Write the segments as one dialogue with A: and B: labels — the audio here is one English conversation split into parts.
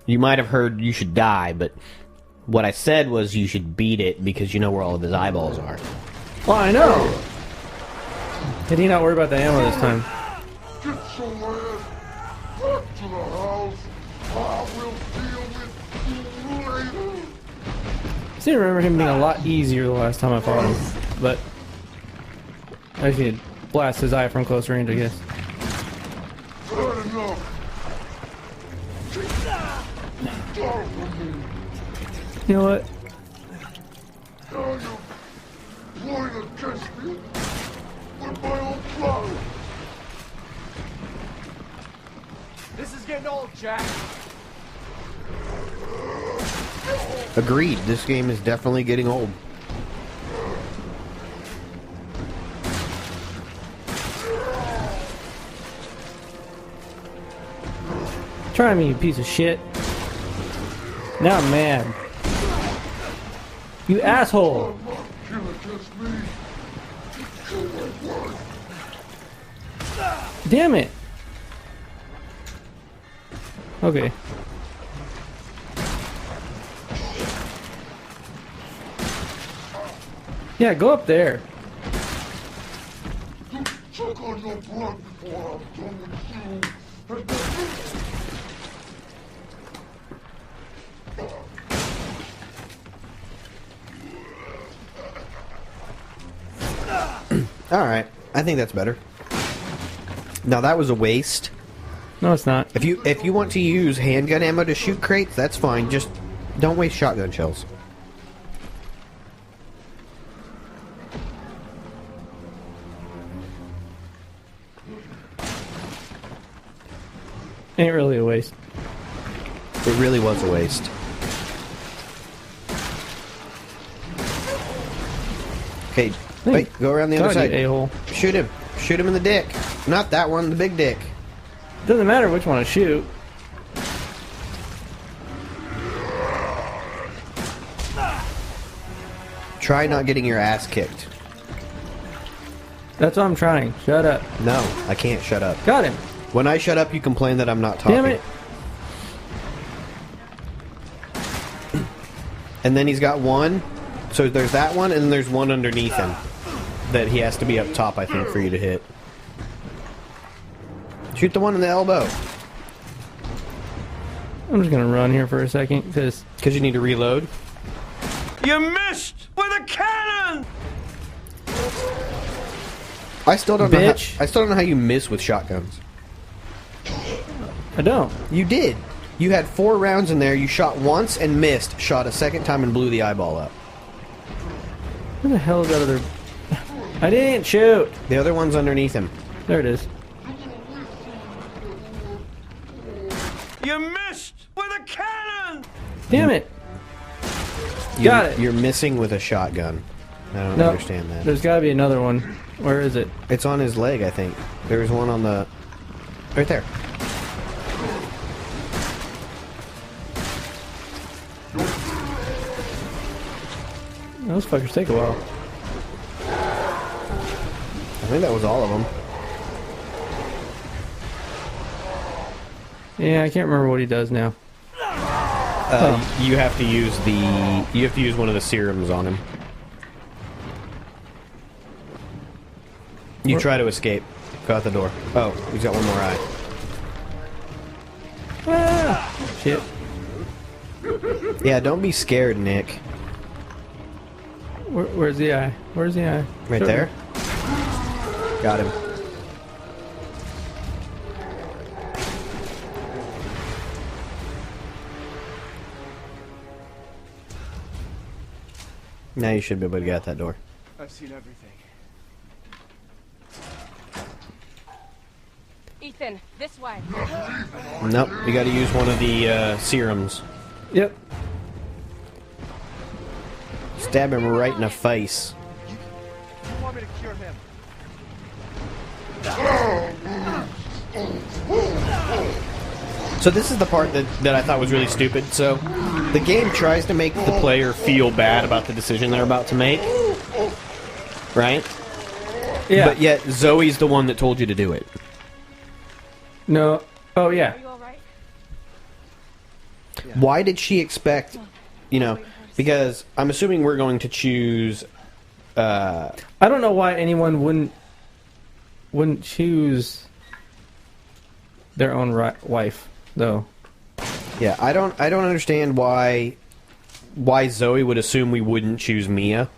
A: You might have heard you should die, but what I said was you should beat it because you know where all of his eyeballs are.
B: Well, I know. Did he not worry about the ammo this time?
C: Get your ass back to the house. I will deal with you later.
B: I seem to remember him being a lot easier the last time I fought him, but I just need to blast his eye from close range, I guess.
C: Good enough.
B: You know what?
C: Now you're playing against me with my own blood.
D: This is getting old, Jack.
A: Agreed, this game is definitely getting old.
B: Try me, you piece of shit. Now I'm mad. You asshole!
C: Kill against me. Kill my wife.
B: Damn it! Okay. Yeah, go up there.
C: Choke on your blood before I'm done with you. And
A: Alright, I think that's better. Now that was a waste.
B: No, it's not.
A: If you want to use handgun ammo to shoot crates, that's fine. Just don't waste shotgun shells.
B: Ain't really a waste.
A: It really was a waste. Okay, wait, go around the other side.
B: A-hole.
A: Shoot him. Shoot him in the dick. Not that one, the big dick.
B: Doesn't matter which one I shoot.
A: Try not getting your ass kicked.
B: That's what I'm trying. Shut up.
A: No, I can't shut up.
B: Got him.
A: When I shut up, you complain that I'm not talking.
B: Damn it.
A: And then he's got one. So there's that one, and then there's one underneath him. That he has to be up top, I think, for you to hit. Shoot the one in the elbow.
B: I'm just gonna run here for a second, because
A: you need to reload.
D: You missed with a cannon!
A: I still don't know.
B: Bitch.
A: I still don't know how you miss with shotguns.
B: I don't.
A: You did. You had 4 rounds in there. You shot once and missed. Shot a second time and blew the eyeball up.
B: Where the hell is that other... I didn't shoot!
A: The other one's underneath him.
B: There it is.
D: You missed with a cannon!
B: Damn it! Got it!
A: You're missing with a shotgun. I don't
B: No,
A: understand that.
B: there's gotta be another one. Where is it?
A: It's on his leg, I think. There's one on the... Right there.
B: Those fuckers take a while.
A: I think that was all of them.
B: Yeah, I can't remember what he does now.
A: You have to use the... You have to use one of the serums on him. You try to escape. Go out the door. Oh, he's got one more eye.
B: Ah! Shit.
A: Yeah, don't be scared, Nick.
B: Where's the eye? Where's the eye?
A: Right
B: Show
A: there.
B: me.
A: Got him. Now you should be able to get out that door.
D: I've seen everything.
E: Ethan, this way.
A: Nope, you gotta use one of the serums.
B: Yep.
A: Stab him right in the face.
D: You want me to cure him?
A: So this is the part that I thought was really stupid. So the game tries to make the player feel bad about the decision they're about to make. Right?
B: Yeah.
A: But yet Zoe's the one that told you to do it.
B: No. Oh, yeah.
E: Are you alright?
A: Why did she expect, because I'm assuming we're going to choose...
B: I don't know why anyone wouldn't choose their own wife, though.
A: Yeah, I don't understand why Zoe would assume we wouldn't choose Mia.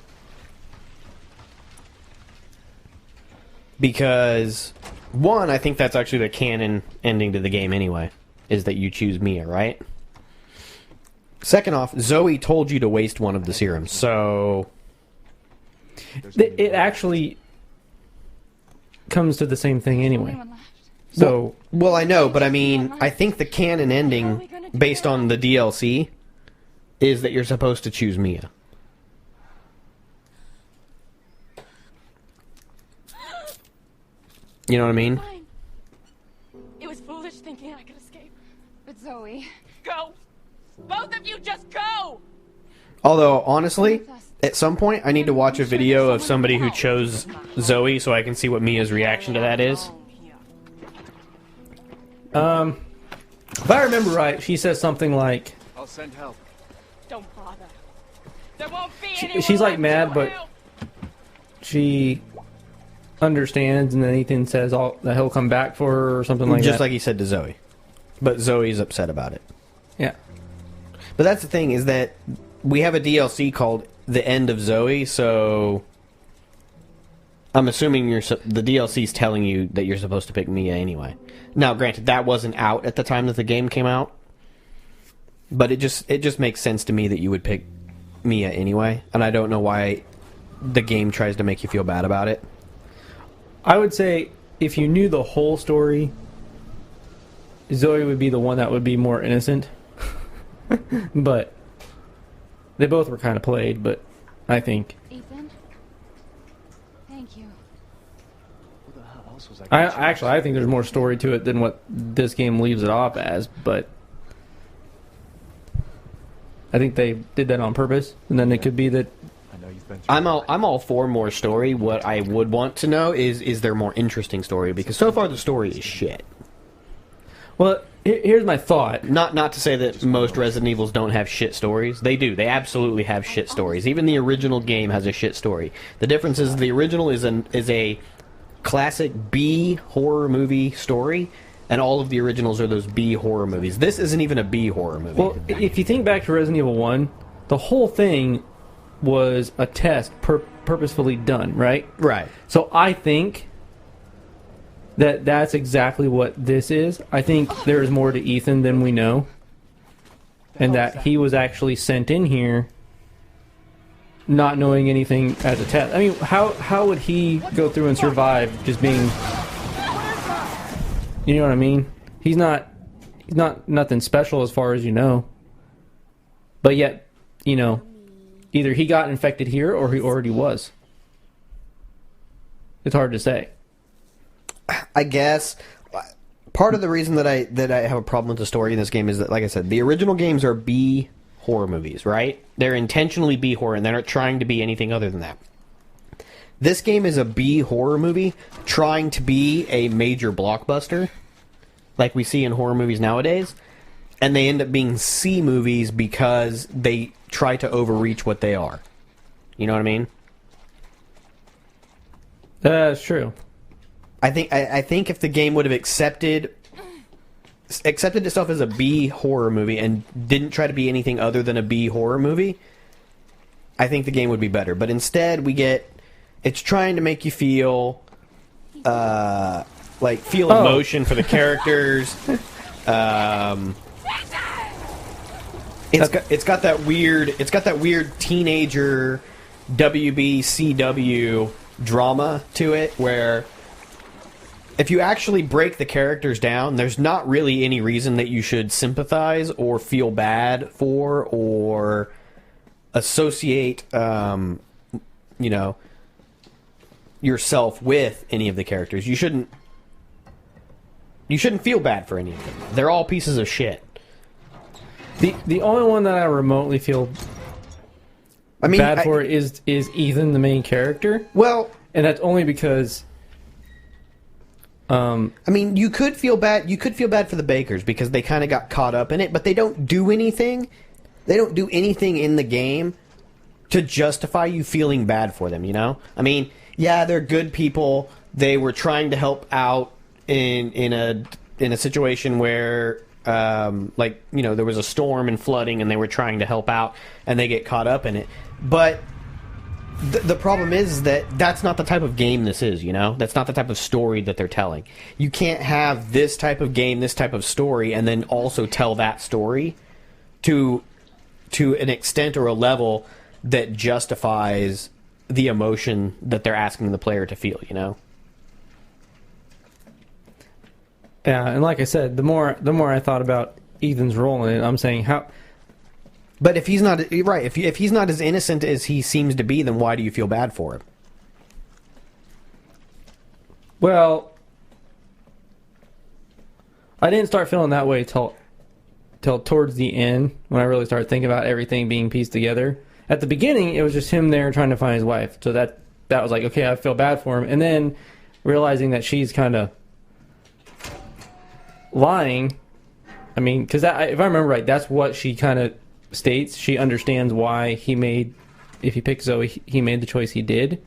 A: Because, one, I think that's actually the canon ending to the game anyway, is that you choose Mia, right? Second off, Zoe told you to waste one of the serums, so...
B: It actually comes to the same thing anyway. So...
A: Well, I know, but I mean, I think the canon ending, based on the DLC, is that you're supposed to choose Mia. You know what I mean?
E: Fine. It was foolish thinking I could escape.
F: But Zoe...
E: Go! Both of you just go!
A: Although, honestly, at some point, I need to watch a video of somebody who chose Zoe so I can see what Mia's reaction to that is.
B: If I remember right, she says something like...
G: I'll send help.
E: Don't bother. There won't be anyone
B: she's like
E: left
B: mad,
E: to
B: but
E: help.
B: she understands, and then Ethan says that he'll come back for her or something like that.
A: Just like he said to Zoe. But Zoe's upset about it.
B: Yeah.
A: But that's the thing, is that we have a DLC called The End of Zoe, so... I'm assuming the DLC's telling you that you're supposed to pick Mia anyway. Now, granted, that wasn't out at the time that the game came out. But it just makes sense to me that you would pick Mia anyway. And I don't know why the game tries to make you feel bad about it.
B: I would say, if you knew the whole story, Zoe would be the one that would be more innocent. But they both were kind of played, but I think...
F: Ethan? Thank you.
G: Who the hell else was I?
B: I think there's more story to it than what this game leaves it off as, but I think they did that on purpose, and then it could be that...
G: I know you've been.
A: I'm all for more story. What I would want to know is there more interesting story? Because so far the story is shit.
B: Well, here's my thought.
A: Not to say that most Resident Evils don't have shit stories. They do. They absolutely have shit stories. Even the original game has a shit story. The difference is the original is a classic B horror movie story, and all of the originals are those B horror movies. This isn't even a B horror movie.
B: Well, if you think back to Resident Evil 1, the whole thing was a test purposefully done, right?
A: Right.
B: So I think that's exactly what this is. I think there is more to Ethan than we know. And that he was actually sent in here not knowing anything as a test. I mean, how would he go through and survive just being... You know what I mean? He's not nothing special as far as you know. But yet, either he got infected here or he already was. It's hard to say.
A: I guess part of the reason that I have a problem with the story in this game is that, like I said, the original games are B horror movies, right? They're intentionally B horror, and they're not trying to be anything other than that. This game is a B horror movie trying to be a major blockbuster, like we see in horror movies nowadays, and they end up being C movies because they try to overreach what they are. You know what I mean?
B: That's true.
A: I think if the game would have accepted itself as a B horror movie and didn't try to be anything other than a B horror movie, I think the game would be better. But instead, it's trying to make you feel emotion for the characters. It's got that weird teenager WBCW drama to it where if you actually break the characters down, there's not really any reason that you should sympathize or feel bad for or associate, yourself with any of the characters. You shouldn't feel bad for any of them. They're all pieces of shit.
B: The only one that I remotely feel bad for is Ethan, the main character.
A: Well,
B: and that's only because
A: I mean, you could feel bad. You could feel bad for the bakers because they kind of got caught up in it, but they don't do anything. They don't do anything in the game to justify you feeling bad for them. You know, I mean, yeah, they're good people. They were trying to help out in a situation where, like, you know, there was a storm and flooding, and they were trying to help out, and they get caught up in it. But the problem is that that's not the type of game this is, you know? That's not the type of story that they're telling. You can't have this type of game, this type of story, and then also tell that story to an extent or a level that justifies the emotion that they're asking the player to feel, you know?
B: Yeah, and like I said, the more I thought about Ethan's role in it, I'm saying how...
A: But if he's not right, if he's not as innocent as he seems to be, then why do you feel bad for him?
B: Well, I didn't start feeling that way till towards the end, when I really started thinking about everything being pieced together. At the beginning, it was just him there trying to find his wife, so that was like, okay, I feel bad for him. And then realizing that she's kind of lying. I mean, because if I remember right, that's what she kind of states. She understands why if he picked Zoe, he made the choice he did.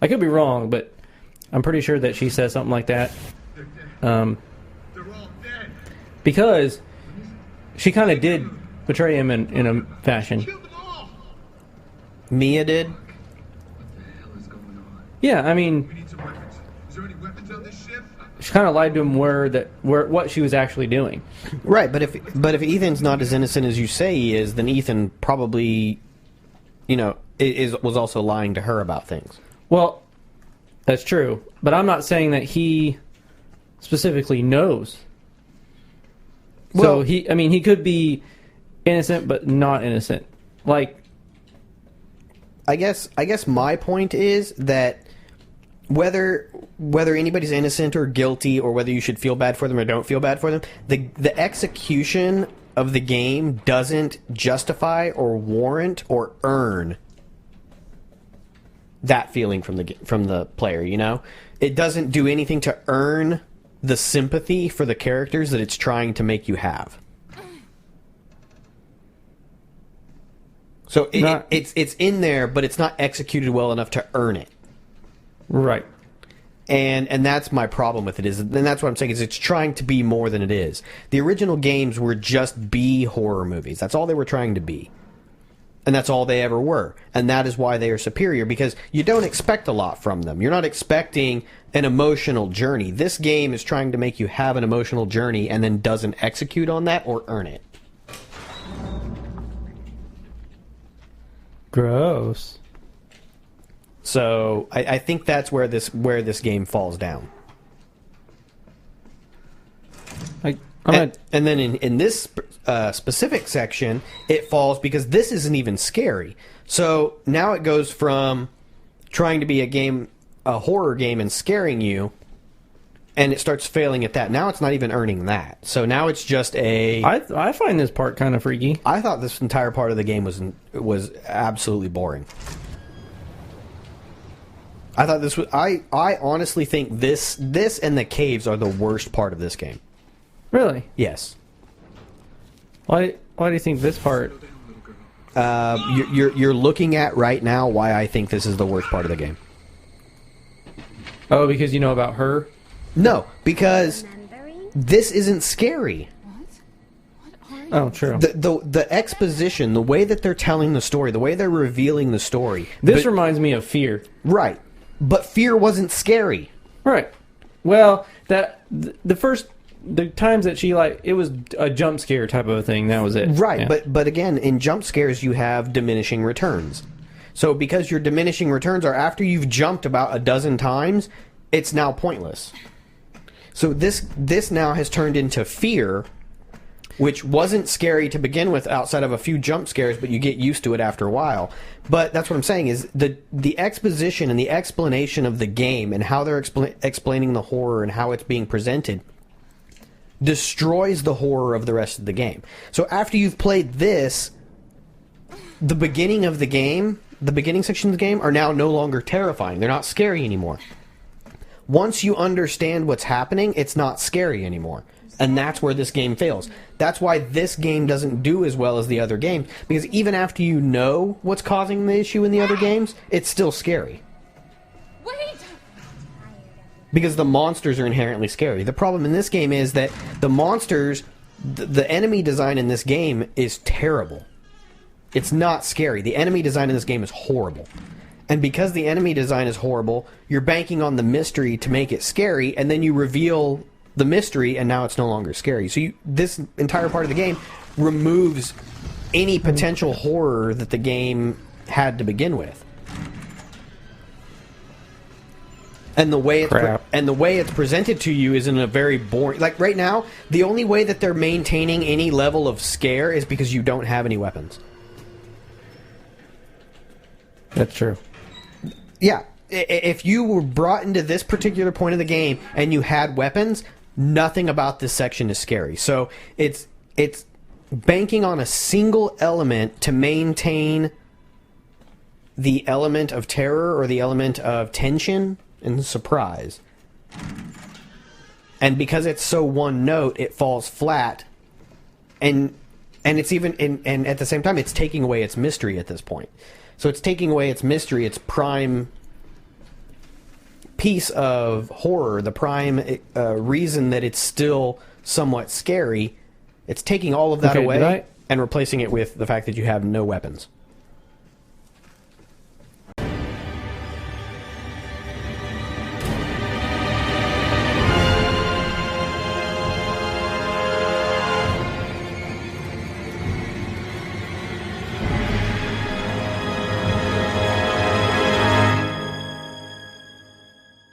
B: I could be wrong, but I'm pretty sure that she says something like that. Because she kind of did betray him in a fashion.
A: Mia did?
C: What the hell is going on?
B: Yeah, I mean,
C: We need some weapons. Is there any weapons on this ship?
B: she kind of lied to him what she was actually doing.
A: Right, but if Ethan's not as innocent as you say he is, then Ethan probably, you know, was also lying to her about things.
B: Well, that's true, but I'm not saying that he specifically knows.
A: Well,
B: So he could be innocent but not innocent. Like,
A: I guess my point is that whether anybody's innocent or guilty, or whether you should feel bad for them or don't feel bad for them, the execution of the game doesn't justify or warrant or earn that feeling from the player. You know, it doesn't do anything to earn the sympathy for the characters that it's trying to make you have. So it's in there, but it's not executed well enough to earn it.
B: right.
A: And that's my problem with it, and that's what I'm saying, is it's trying to be more than it is. The original games were just B horror movies. That's all they were trying to be. And that's all they ever were. And that is why they are superior, because you don't expect a lot from them. You're not expecting an emotional journey. This game is trying to make you have an emotional journey and then doesn't execute on that or earn it.
B: Gross.
A: So I think that's where this game falls down. And then in this specific section, it falls because this isn't even scary. So now it goes from trying to be a horror game and scaring you, and it starts failing at that. Now it's not even earning that. So now it's just
B: I find this part kind of freaky.
A: I thought this entire part of the game was absolutely boring. I thought this was. I honestly think this and the caves are the worst part of this game.
B: Really?
A: Yes.
B: Why do you think this part?
A: You're looking at right now why I think this is the worst part of the game.
B: Oh, because you know about her?
A: No, because this isn't scary.
B: Oh, true.
A: The exposition, the way that they're telling the story, the way they're revealing the story.
B: This reminds me of Fear.
A: Right. But Fear wasn't scary.
B: Right. Well, the times that she, like, it was a jump scare type of a thing. That was it.
A: Right.
B: Yeah.
A: But again, in jump scares you have diminishing returns. So because your diminishing returns are after you've jumped about a dozen times, it's now pointless. So this now has turned into Fear, which wasn't scary to begin with outside of a few jump scares, but you get used to it after a while. But that's what I'm saying, is the exposition and the explanation of the game and how they're explaining the horror and how it's being presented destroys the horror of the rest of the game. So after you've played this, the beginning of the game, the beginning section of the game are now no longer terrifying. They're not scary anymore. Once you understand what's happening, it's not scary anymore. And that's where this game fails. That's why this game doesn't do as well as the other games. Because even after you know what's causing the issue in the other games, it's still scary.
F: Wait!
A: Because the monsters are inherently scary. The problem in this game is that the monsters, the enemy design in this game is terrible. It's not scary. The enemy design in this game is horrible. And because the enemy design is horrible, you're banking on the mystery to make it scary, and then you reveal the mystery, and now it's no longer scary. So this entire part of the game removes any potential horror that the game had to begin with. And the way it's presented to you is in a very boring... Like, right now, the only way that they're maintaining any level of scare is because you don't have any weapons.
B: That's true.
A: Yeah. If you were brought into this particular point of the game and you had weapons, nothing about this section is scary. So it's banking on a single element to maintain the element of terror or the element of tension and surprise. And because it's so one note, it falls flat. And it's even and at the same time it's taking away its mystery at this point. So it's taking away its mystery, its prime piece of horror, the prime reason that it's still somewhat scary. It's taking all of that away and replacing it with the fact that you have no weapons.